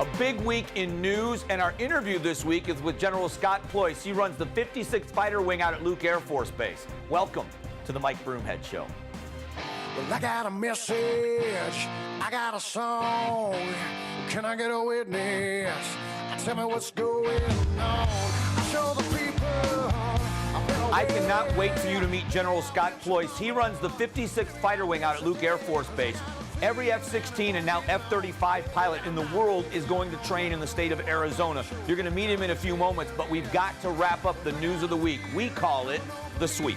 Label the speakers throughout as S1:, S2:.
S1: A big week in news, and our interview this week is with General Scott Pleus. He runs the 56th Fighter Wing out at Luke Air Force Base. Welcome to the Mike Broomhead Show.
S2: Well, I got a message, I got a song. Can I get a witness? Tell me what's going on. I show the people.
S1: I cannot wait for you to meet General Scott Pleus. He runs the 56th Fighter Wing out at Luke Air Force Base. Every F-16 and now F-35 pilot in the world is going to train in the state of Arizona. You're going to meet him in a few moments, but we've got to wrap up the news of the week. We call it the sweep.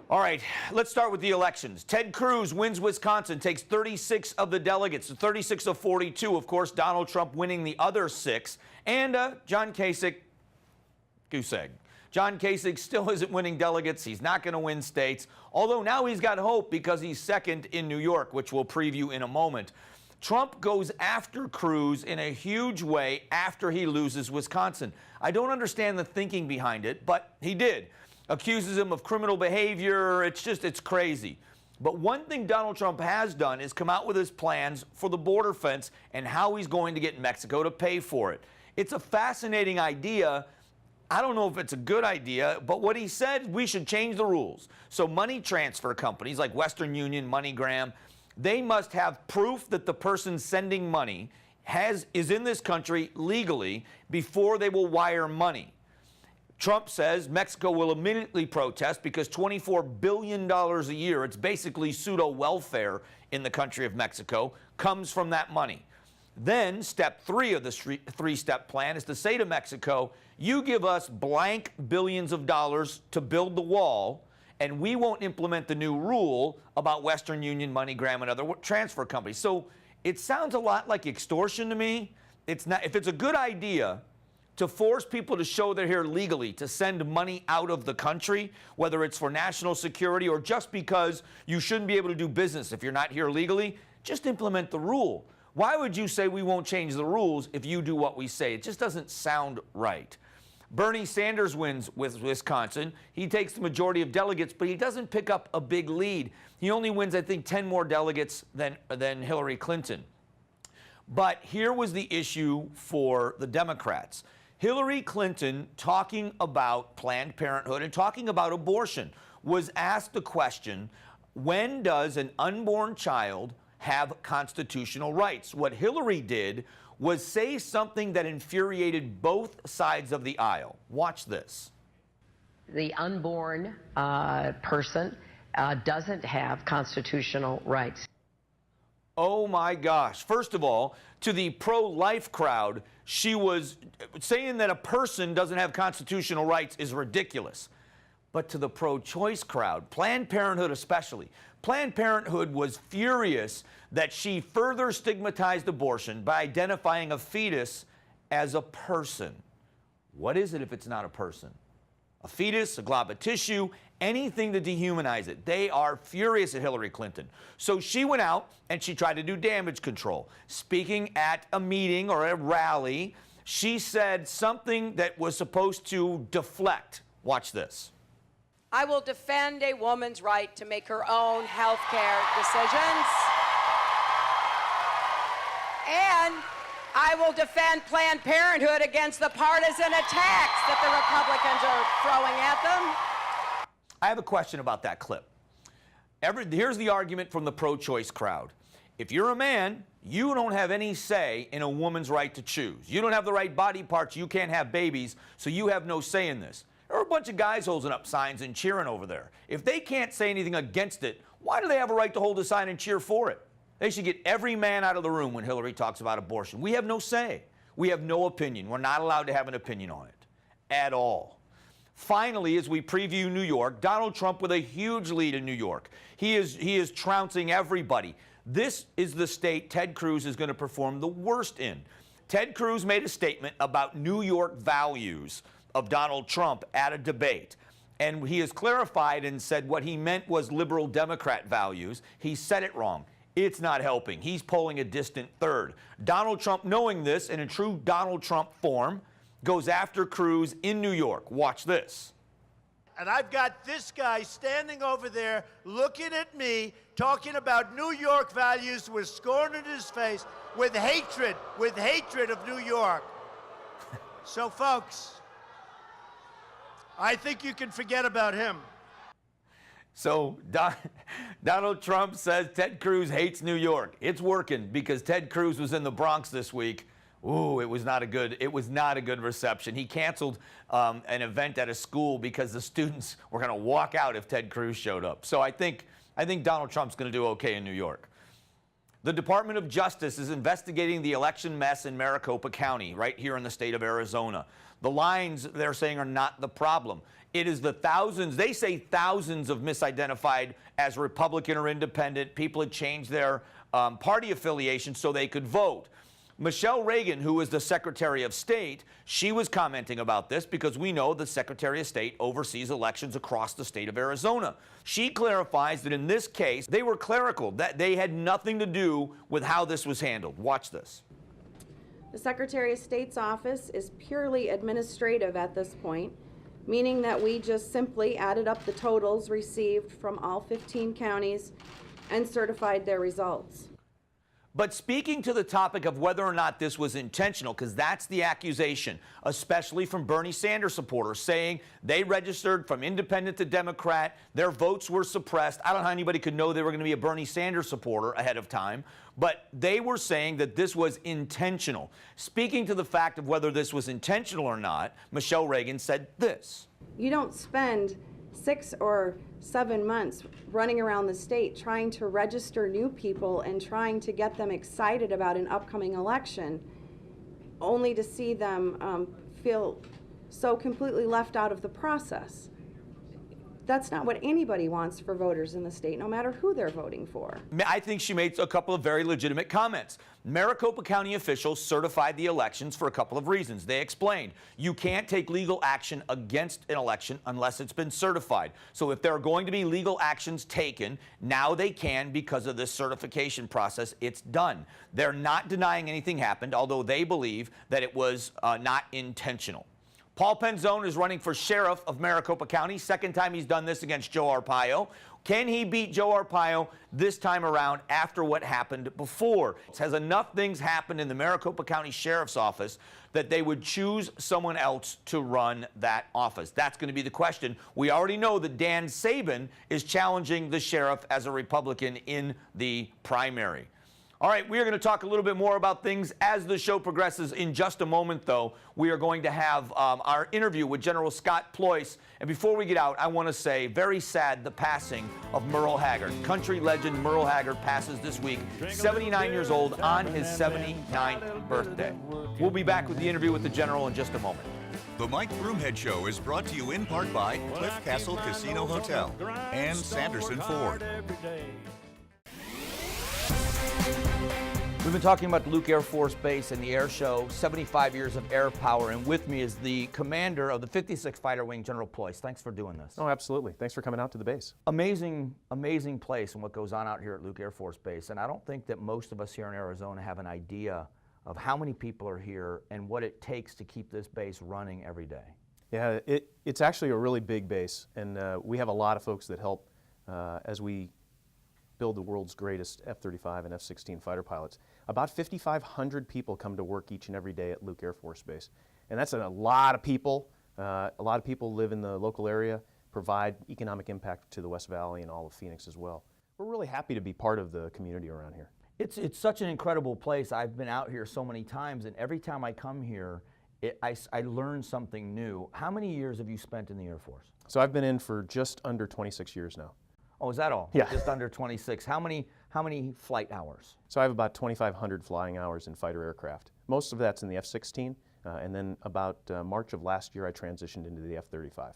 S1: All right, let's start with the elections. Ted Cruz wins Wisconsin, takes 36 of the delegates, 36 of 42. Of course, Donald Trump winning the other 6. And John Kasich, goose egg. John Kasich still isn't winning delegates. He's not going to win states, although now he's got hope because he's second in New York, which we'll preview in a moment. Trump goes after Cruz in a huge way after he loses Wisconsin. I don't understand the thinking behind it, but he did. Accuses him of criminal behavior. It's crazy. But one thing Donald Trump has done is come out with his plans for the border fence and how he's going to get Mexico to pay for it. It's a fascinating idea. I don't know if it's a good idea, but what he said, we should change the rules. So money transfer companies like Western Union, MoneyGram, they must have proof that the person sending money is in this country legally before they will wire money. Trump says Mexico will immediately protest because $24 billion a year, it's basically pseudo-welfare in the country of Mexico, comes from that money. Then step 3 of the three-step plan is to say to Mexico, you give us blank billions of dollars to build the wall, and we won't implement the new rule about Western Union, MoneyGram, and other transfer companies. So it sounds a lot like extortion to me. It's not. If it's a good idea to force people to show they're here legally, to send money out of the country, whether it's for national security or just because you shouldn't be able to do business if you're not here legally, just implement the rule. Why would you say we won't change the rules if you do what we say? It just doesn't sound right. Bernie Sanders wins with Wisconsin. He takes the majority of delegates, but he doesn't pick up a big lead. He only wins, I think, 10 more delegates than Hillary Clinton. But here was the issue for the Democrats. Hillary Clinton, talking about Planned Parenthood and talking about abortion, was asked the question, when does an unborn child have constitutional rights? What Hillary did was say something that infuriated both sides of the aisle. Watch this.
S3: The unborn person doesn't have constitutional rights.
S1: Oh my gosh. First of all, to the pro-life crowd, she was saying that a person doesn't have constitutional rights is ridiculous. But to the pro-choice crowd, Planned Parenthood especially, Planned Parenthood was furious that she further stigmatized abortion by identifying a fetus as a person. What is it if it's not a person? A fetus, a glob of tissue, anything to dehumanize it. They are furious at Hillary Clinton. So she went out and she tried to do damage control. Speaking at a meeting or a rally, she said something that was supposed to deflect. Watch this.
S4: I will defend a woman's right to make her own health care decisions. And I will defend Planned Parenthood against the partisan attacks that the Republicans are throwing at them.
S1: I have a question about that clip. Here's the argument from the pro-choice crowd. If you're a man, you don't have any say in a woman's right to choose. You don't have the right body parts. You can't have babies, so you have no say in this. There are a bunch of guys holding up signs and cheering over there. If they can't say anything against it, why do they have a right to hold a sign and cheer for it? They should get every man out of the room when Hillary talks about abortion. We have no say. We have no opinion. We're not allowed to have an opinion on it at all. Finally, as we preview New York, Donald Trump with a huge lead in New York. He is trouncing everybody. This is the state Ted Cruz is going to perform the worst in. Ted Cruz made a statement about New York values of Donald Trump at a debate. And he has clarified and said what he meant was liberal Democrat values. He said it wrong. It's not helping. He's polling a distant third. Donald Trump, knowing this in a true Donald Trump form, goes after Cruz in New York. Watch this.
S5: And I've got this guy standing over there looking at me, talking about New York values with scorn in his face, with hatred of New York. So, folks, I think you can forget about him.
S1: So Donald Trump says Ted Cruz hates New York. It's working because Ted Cruz was in the Bronx this week. Ooh, it was not a good reception. He canceled an event at a school because the students were going to walk out if Ted Cruz showed up. So I think Donald Trump's going to do okay in New York. The Department of Justice is investigating the election mess in Maricopa County, right here in the state of Arizona. The lines, they're saying, are not the problem. It is the thousands, they say thousands of misidentified as Republican or independent. People had changed their party affiliation so they could vote. Michelle Reagan, who is the Secretary of State, she was commenting about this because we know the Secretary of State oversees elections across the state of Arizona. She clarifies that in this case, they were clerical, that they had nothing to do with how this was handled. Watch this.
S6: The Secretary of State's office is purely administrative at this point, meaning that we just simply added up the totals received from all 15 counties and certified their results.
S1: But speaking to the topic of whether or not this was intentional, because that's the accusation, especially from Bernie Sanders supporters, saying they registered from independent to Democrat, their votes were suppressed. I don't know how anybody could know they were going to be a Bernie Sanders supporter ahead of time, but they were saying that this was intentional. Speaking to the fact of whether this was intentional or not, Michelle Reagan said this.
S6: You don't spend 6 or 7 months running around the state trying to register new people and trying to get them excited about an upcoming election, only to see them feel so completely left out of the process. That's not what anybody wants for voters in the state, no matter who they're voting for.
S1: I think she made a couple of very legitimate comments. Maricopa County officials certified the elections for a couple of reasons. They explained you can't take legal action against an election unless it's been certified. So if there are going to be legal actions taken, now they can because of this certification process. It's done. They're not denying anything happened, although they believe that it was not intentional. Paul Penzone is running for sheriff of Maricopa County. Second time he's done this against Joe Arpaio. Can he beat Joe Arpaio this time around after what happened before? Has enough things happened in the Maricopa County Sheriff's Office that they would choose someone else to run that office? That's going to be the question. We already know that Dan Sabin is challenging the sheriff as a Republican in the primary. All right, we are going to talk a little bit more about things as the show progresses. In just a moment, though, we are going to have our interview with General Scott Pleus. And before we get out, I want to say, very sad, the passing of Merle Haggard. Country legend Merle Haggard passes this week, 79 years old, on his 79th birthday. We'll be back with the interview with the General in just a moment.
S7: The Mike Broomhead Show is brought to you in part by Cliff Castle Casino Hotel and Sanderson Ford.
S1: We've been talking about Luke Air Force Base and the air show, 75 years of air power, and with me is the commander of the 56th Fighter Wing, General Pleus. Thanks for doing this.
S8: Oh, absolutely. Thanks for coming out to the base.
S1: Amazing, amazing place and what goes on out here at Luke Air Force Base. And I don't think that most of us here in Arizona have an idea of how many people are here and what it takes to keep this base running every day.
S8: Yeah, it's actually a really big base, and we have a lot of folks that help as we build the world's greatest F-35 and F-16 fighter pilots. About 5,500 people come to work each and every day at Luke Air Force Base. And that's a lot of people. A lot of people live in the local area, provide economic impact to the West Valley and all of Phoenix as well. We're really happy to be part of the community around here.
S1: It's such an incredible place. I've been out here so many times, and every time I come here, I learn something new. How many years have you spent in the Air Force?
S8: So I've been in for just under 26 years now.
S1: Oh, is that all?
S8: Yeah.
S1: Just under 26. How many flight hours?
S8: So I have about 2,500 flying hours in fighter aircraft. Most of that's in the F-16, and then about March of last year I transitioned into the F-35.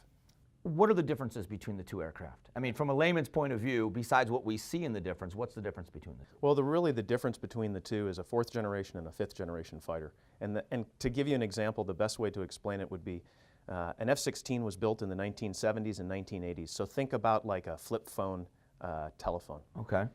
S1: What are the differences between the two aircraft? I mean, from a layman's point of view, besides what we see in the difference, what's the difference between them?
S8: Well, really the difference between the two is a 4th generation and a 5th generation fighter. And to give you an example, the best way to explain it would be an F-16 was built in the 1970s and 1980s, so think about like a flip phone telephone.
S1: Okay.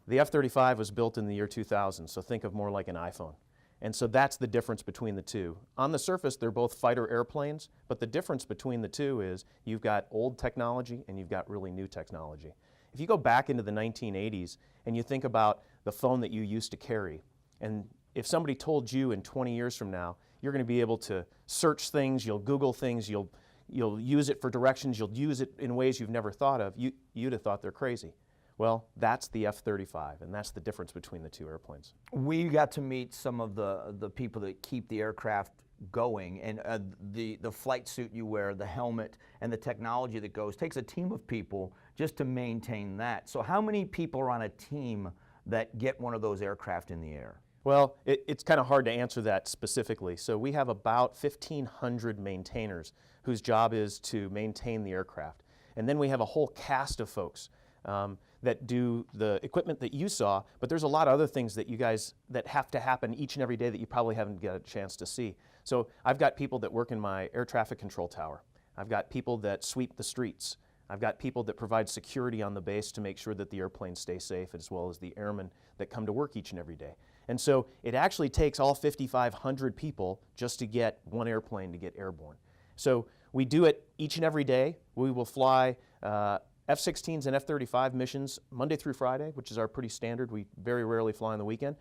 S8: The F-35 was built in the year 2000, so think of more like an iPhone. And so that's the difference between the two. On the surface, they're both fighter airplanes, but the difference between the two is you've got old technology and you've got really new technology. If you go back into the 1980s and you think about the phone that you used to carry, and if somebody told you in 20 years from now, you're going to be able to search things, you'll Google things, you'll use it for directions, you'll use it in ways you've never thought of, you'd have thought they're crazy. Well, that's the F-35, and that's the difference between the two airplanes.
S1: We got to meet some of the people that keep the aircraft going, and the flight suit you wear, the helmet, and the technology that goes, takes a team of people just to maintain that. So how many people are on a team that get one of those aircraft in the air?
S8: Well, it's kind of hard to answer that specifically. So we have about 1,500 maintainers whose job is to maintain the aircraft. And then we have a whole cast of folks that do the equipment that you saw, but there's a lot of other things that you guys, that have to happen each and every day that you probably haven't got a chance to see. So I've got people that work in my air traffic control tower. I've got people that sweep the streets. I've got people that provide security on the base to make sure that the airplanes stay safe, as well as the airmen that come to work each and every day. And so it actually takes all 5,500 people just to get one airplane to get airborne. So we do it each and every day. We will fly F-16s and F-35 missions Monday through Friday, which is our pretty standard. We very rarely fly on the weekend.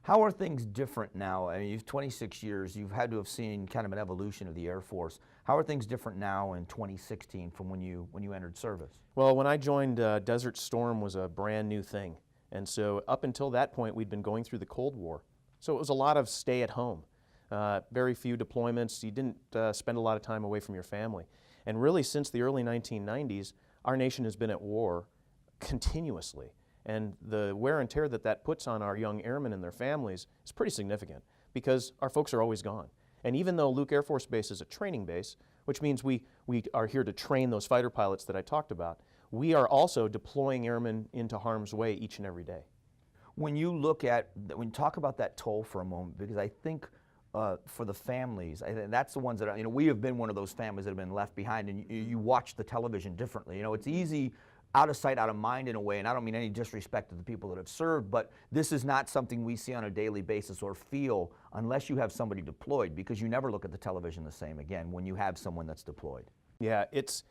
S1: How are things different now? I mean, you've 26 years, you've had to have seen kind of an evolution of the Air Force. How are things different now in 2016 from when you entered service?
S8: Well, when I joined, Desert Storm was a brand new thing. And so up until that point, we'd been going through the Cold War. So it was a lot of stay at home. Very few deployments. You didn't spend a lot of time away from your family. And really, since the early 1990s, our nation has been at war continuously. And the wear and tear that that puts on our young airmen and their families is pretty significant, because our folks are always gone. And even though Luke Air Force Base is a training base, which means we are here to train those fighter pilots that I talked about, we are also deploying airmen into harm's way each and every day.
S1: When you talk about that toll for a moment, because I think for the families, that's the ones that are, we have been one of those families that have been left behind, and you watch the television differently. It's easy, out of sight, out of mind in a way, and I don't mean any disrespect to the people that have served, but this is not something we see on a daily basis or feel unless you have somebody deployed, because you never look at the television the same again when you have someone that's deployed.
S8: Yeah, it's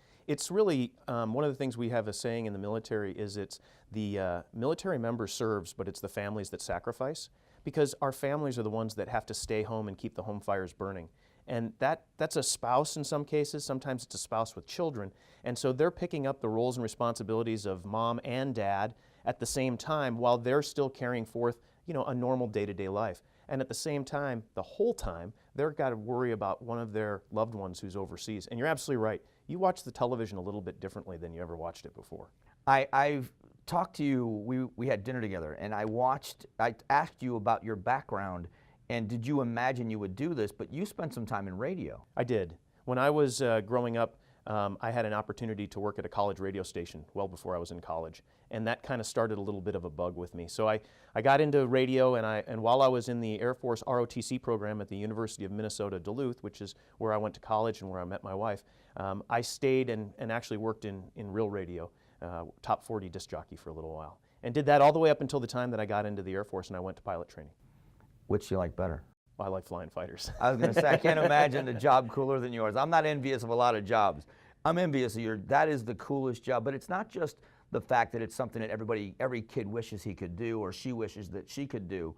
S8: really, one of the things we have a saying in the military is it's the military member serves, but it's the families that sacrifice, because our families are the ones that have to stay home and keep the home fires burning. And that's a spouse in some cases, sometimes it's a spouse with children, and so they're picking up the roles and responsibilities of mom and dad at the same time while they're still carrying forth, a normal day-to-day life. And at the same time, the whole time, they've got to worry about one of their loved ones who's overseas. And you're absolutely right. You watch the television a little bit differently than you ever watched it before.
S1: I've talked to you, we had dinner together, and I asked you about your background, and did you imagine you would do this, but you spent some time in radio.
S8: I did. When I was growing up, I had an opportunity to work at a college radio station well before I was in college, and that kind of started a little bit of a bug with me. So I got into radio, and while I was in the Air Force ROTC program at the University of Minnesota Duluth, which is where I went to college and where I met my wife, I stayed and actually worked in real radio, top 40 disc jockey for a little while, and did that all the way up until the time that I got into the Air Force and I went to pilot training.
S1: Which do you like better?
S8: Well, I like flying fighters.
S1: I was going to say, I can't imagine a job cooler than yours. I'm not envious of a lot of jobs. I'm envious of yours. That is the coolest job, but it's not just the fact that it's something that every kid wishes he could do or she wishes that she could do.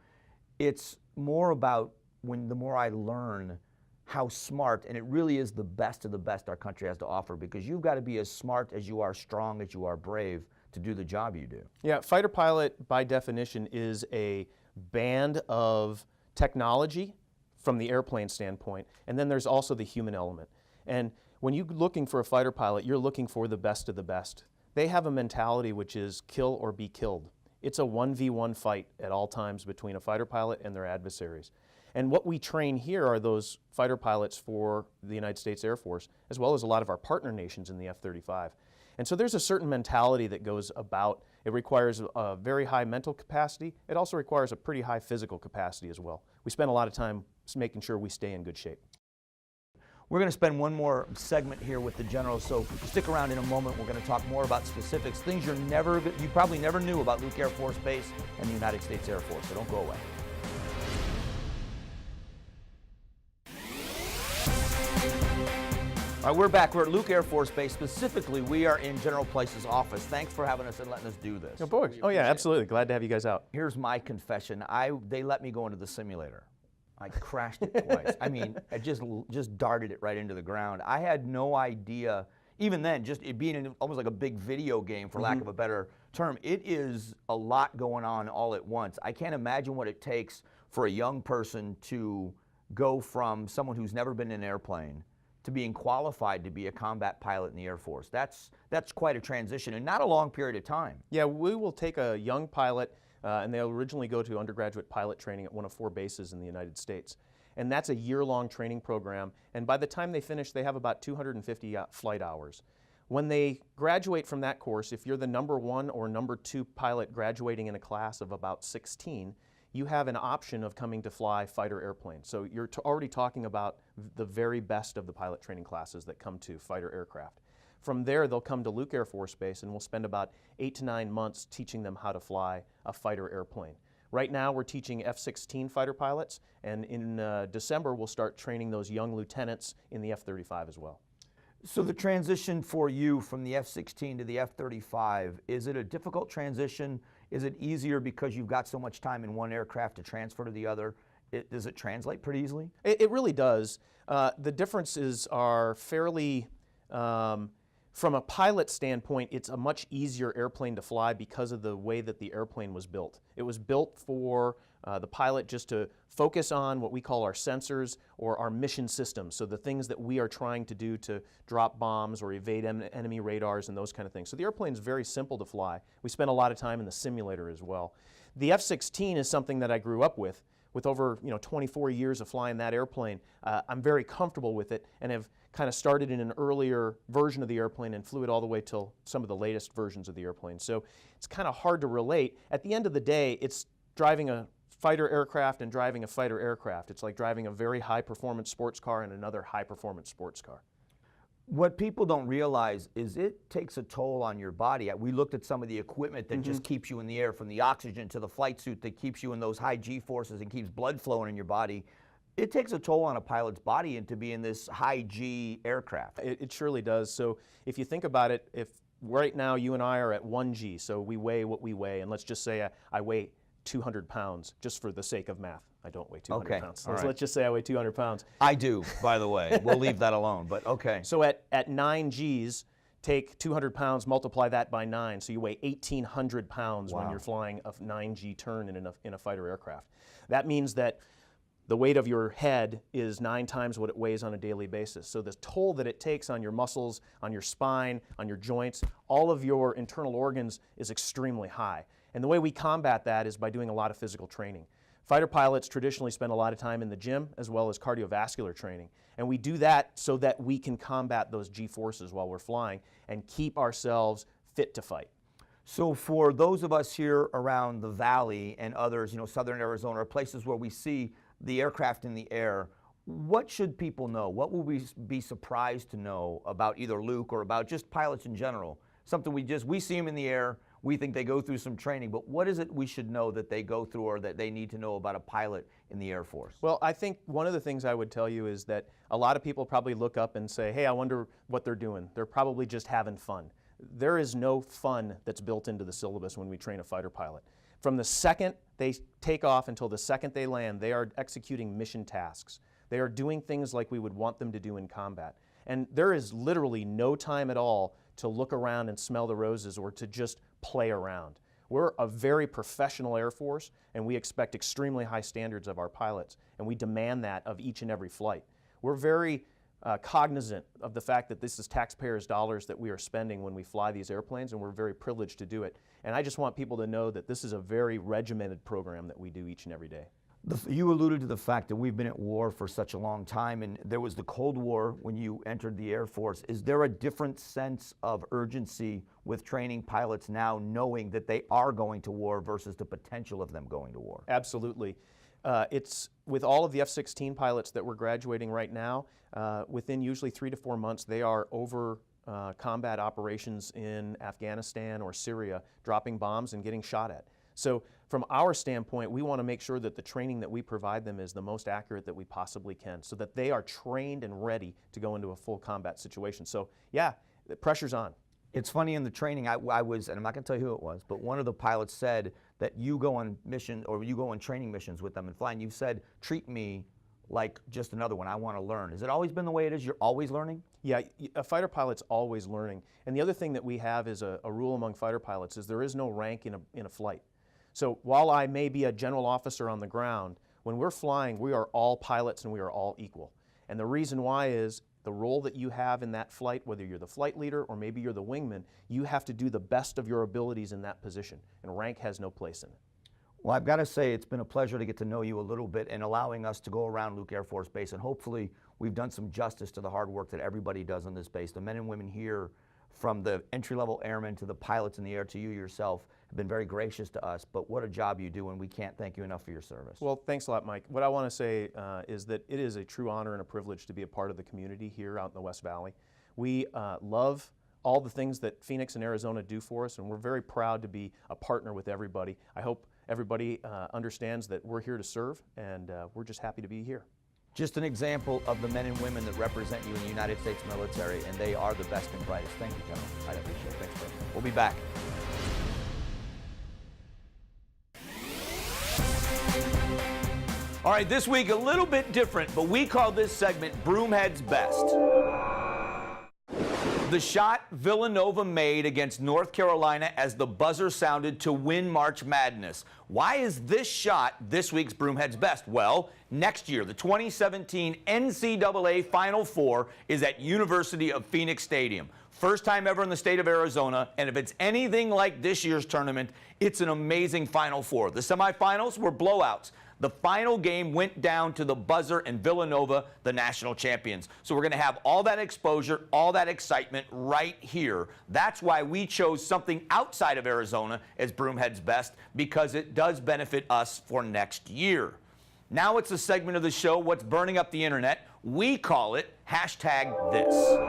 S1: It's more about the more I learn how smart, and it really is the best of the best our country has to offer, because you've got to be as smart as you are strong, as you are brave to do the job you do.
S8: Yeah, fighter pilot by definition is a band of technology from the airplane standpoint, and then there's also the human element. And when you're looking for a fighter pilot, you're looking for the best of the best. They have a mentality which is kill or be killed. It's a 1v1 fight at all times between a fighter pilot and their adversaries. And what we train here are those fighter pilots for the United States Air Force, as well as a lot of our partner nations in the F-35. And so there's a certain mentality that goes about. It requires a very high mental capacity. It also requires a pretty high physical capacity as well. We spend a lot of time making sure we stay in good shape.
S1: We're going to spend one more segment here with the General, so stick around in a moment. We're going to talk more about specifics, things you probably never knew about Luke Air Force Base and the United States Air Force, so don't go away. All right, we're back. We're at Luke Air Force Base. Specifically, we are in General Pleus' office. Thanks for having us and letting us do this.
S8: Oh, boy. Oh, yeah, absolutely. Glad to have you guys out.
S1: Here's my confession. They let me go into the simulator. I crashed it twice. I mean, I just darted it right into the ground. I had no idea, even then, just it being almost like a big video game, for lack of a better term. It is a lot going on all at once. I can't imagine what it takes for a young person to go from someone who's never been in an airplane to being qualified to be a combat pilot in the Air Force. That's quite a transition, and not a long period of time.
S8: Yeah, we will take a young pilot, and they'll originally go to undergraduate pilot training at one of 4 bases in the United States. And that's a year-long training program, and by the time they finish, they have about 250 flight hours. When they graduate from that course, if you're the #1 or #2 pilot graduating in a class of about 16, you have an option of coming to fly fighter airplanes. So you're already talking about the very best of the pilot training classes that come to fighter aircraft. From there, they'll come to Luke Air Force Base, and we'll spend about 8 to 9 months teaching them how to fly a fighter airplane. Right now, we're teaching F-16 fighter pilots, and in December, we'll start training those young lieutenants in the F-35 as well.
S1: So the transition for you from the F-16 to the F-35, is it a difficult transition? Is it easier because you've got so much time in one aircraft to transfer to the other? Does it translate pretty easily?
S8: It really does. The differences are fairly, from a pilot standpoint, it's a much easier airplane to fly because of the way that the airplane was built. It was built for the pilot just to focus on what we call our sensors or our mission systems, so the things that we are trying to do to drop bombs or evade enemy radars and those kind of things. So the airplane is very simple to fly. We spend a lot of time in the simulator as well. The F-16 is something that I grew up with over 24 years of flying that airplane. I'm very comfortable with it and have kind of started in an earlier version of the airplane and flew it all the way till some of the latest versions of the airplane. So it's kind of hard to relate. At the end of the day, it's driving a fighter aircraft and driving a fighter aircraft. It's like driving a very high-performance sports car and another high-performance sports car.
S1: What people don't realize is it takes a toll on your body. We looked at some of the equipment that just keeps you in the air, from the oxygen to the flight suit that keeps you in those high G-forces and keeps blood flowing in your body. It takes a toll on a pilot's body and to be in this high G aircraft.
S8: It surely does. So if you think about it, if right now you and I are at 1 G, so we weigh what we weigh, and let's just say I weigh 200 pounds, just for the sake of math. I don't weigh 200 pounds. So let's just say I weigh 200 pounds.
S1: I do, by the way. We'll leave that alone, but okay.
S8: So at 9 Gs, take 200 pounds, multiply that by 9, so you weigh 1,800 pounds when you're flying a 9 G turn in a fighter aircraft. That means that the weight of your head is 9 times what it weighs on a daily basis. So the toll that it takes on your muscles, on your spine, on your joints, all of your internal organs is extremely high. And the way we combat that is by doing a lot of physical training. Fighter pilots traditionally spend a lot of time in the gym as well as cardiovascular training. And we do that so that we can combat those G-forces while we're flying and keep ourselves fit to fight.
S1: So for those of us here around the valley and others, southern Arizona, or places where we see the aircraft in the air, what should people know? What will we be surprised to know about either Luke or about just pilots in general? Something we see them in the air, we think they go through some training, but what is it we should know that they go through or that they need to know about a pilot in the Air Force?
S8: Well, I think one of the things I would tell you is that a lot of people probably look up and say, hey, I wonder what they're doing. They're probably just having fun. There is no fun that's built into the syllabus when we train a fighter pilot. From the second they take off until the second they land, they are executing mission tasks. They are doing things like we would want them to do in combat. And there is literally no time at all to look around and smell the roses or to just play around. We're a very professional Air Force, and we expect extremely high standards of our pilots, and we demand that of each and every flight. We're very cognizant of the fact that this is taxpayers' dollars that we are spending when we fly these airplanes, and we're very privileged to do it. And I just want people to know that this is a very regimented program that we do each and every day.
S1: You alluded to the fact that we've been at war for such a long time, and there was the Cold War when you entered the Air Force. Is there a different sense of urgency with training pilots now, knowing that they are going to war versus the potential of them going to war?
S8: Absolutely. It's with all of the F-16 pilots that we're graduating right now, within usually 3 to 4 months, they are over combat operations in Afghanistan or Syria, dropping bombs and getting shot at. So from our standpoint, we want to make sure that the training that we provide them is the most accurate that we possibly can, so that they are trained and ready to go into a full combat situation. So yeah, the pressure's on.
S1: It's funny, in the training, I was, and I'm not going to tell you who it was, but one of the pilots said that you go on mission, or you go on training missions with them and fly, and you've said, treat me like just another one. I want to learn. Has it always been the way it is? You're always learning?
S8: Yeah, a fighter pilot's always learning. And the other thing that we have is a rule among fighter pilots is there is no rank in a flight. So while I may be a general officer on the ground, when we're flying, we are all pilots and we are all equal. And the reason why is the role that you have in that flight, whether you're the flight leader or maybe you're the wingman, you have to do the best of your abilities in that position. And rank has no place in it.
S1: Well, I've got to say, it's been a pleasure to get to know you a little bit and allowing us to go around Luke Air Force Base, and hopefully we've done some justice to the hard work that everybody does on this base. The men and women here, from the entry-level airmen to the pilots in the air to you yourself, have been very gracious to us, but what a job you do, and we can't thank you enough for your service.
S8: Well, thanks a lot, Mike. What I want to say is that it is a true honor and a privilege to be a part of the community here out in the West Valley. We love all the things that Phoenix and Arizona do for us, and we're very proud to be a partner with everybody. I hope everybody understands that we're here to serve, and we're just happy to be here.
S1: Just an example of the men and women that represent you in the United States military, and they are the best and brightest. Thank you, gentlemen. I appreciate it. Thanks, Brig. We'll be back. All right, this week a little bit different, but we call this segment Broomhead's Best. The shot Villanova made against North Carolina as the buzzer sounded to win March Madness. Why is this shot this week's Broomhead's Best? Well, next year, the 2017 NCAA Final Four is at University of Phoenix Stadium. First time ever in the state of Arizona, and if it's anything like this year's tournament, it's an amazing Final Four. The semifinals were blowouts. The final game went down to the buzzer, and Villanova, the national champions. So we're going to have all that exposure, all that excitement right here. That's why we chose something outside of Arizona as Broomhead's Best, because it does benefit us for next year. Now it's a segment of the show, What's Burning Up the Internet. We call it #this.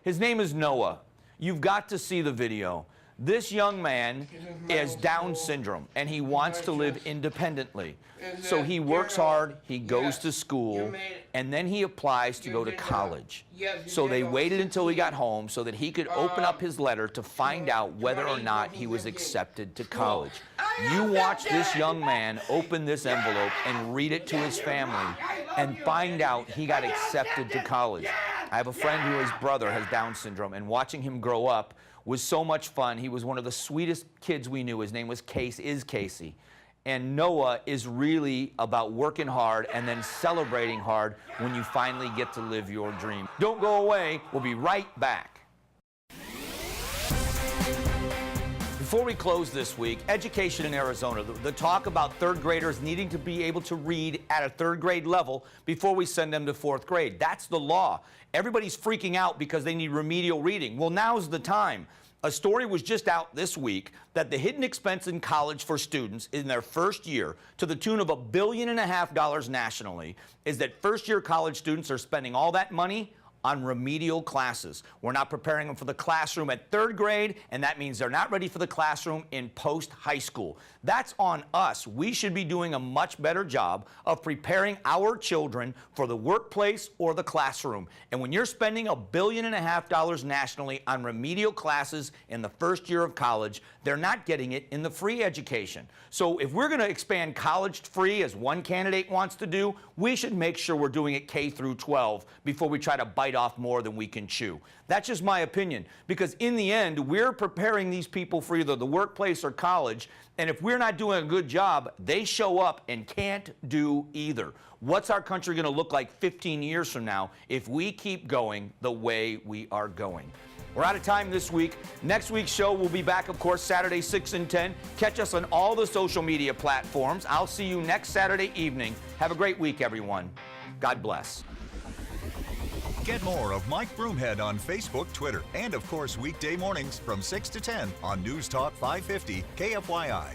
S1: His name is Noah. You've got to see the video. This young man has Down syndrome, and he wants to live independently. So he works hard, he goes to school, and then he applies to go to college. So they waited until he got home so that he could open up his letter to find out whether or not he was accepted to college. You watch this young man open this envelope and read it to his family and find out he got accepted to college. I have a friend who, his brother has Down syndrome, and watching him grow up was so much fun. He was one of the sweetest kids we knew. His name was Casey. And Noah is really about working hard and then celebrating hard when you finally get to live your dream. Don't go away. We'll be right back. Before we close this week, education in Arizona, the talk about third graders needing to be able to read at a third grade level before we send them to fourth grade. That's the law. Everybody's freaking out because they need remedial reading. Well, now's the time. A story was just out this week that the hidden expense in college for students in their first year, to the tune of $1.5 billion nationally, is that first-year college students are spending all that money on remedial classes. We're not preparing them for the classroom at third grade, and that means they're not ready for the classroom in post-high school. That's on us. We should be doing a much better job of preparing our children for the workplace or the classroom. And when you're spending $1.5 billion nationally on remedial classes in the first year of college, they're not getting it in the free education. So if we're going to expand college free, as one candidate wants to do, we should make sure we're doing it K through 12 before we try to bite off more than we can chew. That's just my opinion, because in the end, we're preparing these people for either the workplace or college, and if we're not doing a good job, they show up and can't do either. What's our country going to look like 15 years from now if we keep going the way we are going? We're out of time this week. Next week's show will be back, of course, Saturday, 6 and 10. Catch us on all the social media platforms. I'll see you next Saturday evening. Have a great week, everyone. God bless.
S7: Get more of Mike Broomhead on Facebook, Twitter, and of course weekday mornings from 6 to 10 on News Talk 550 KFYI.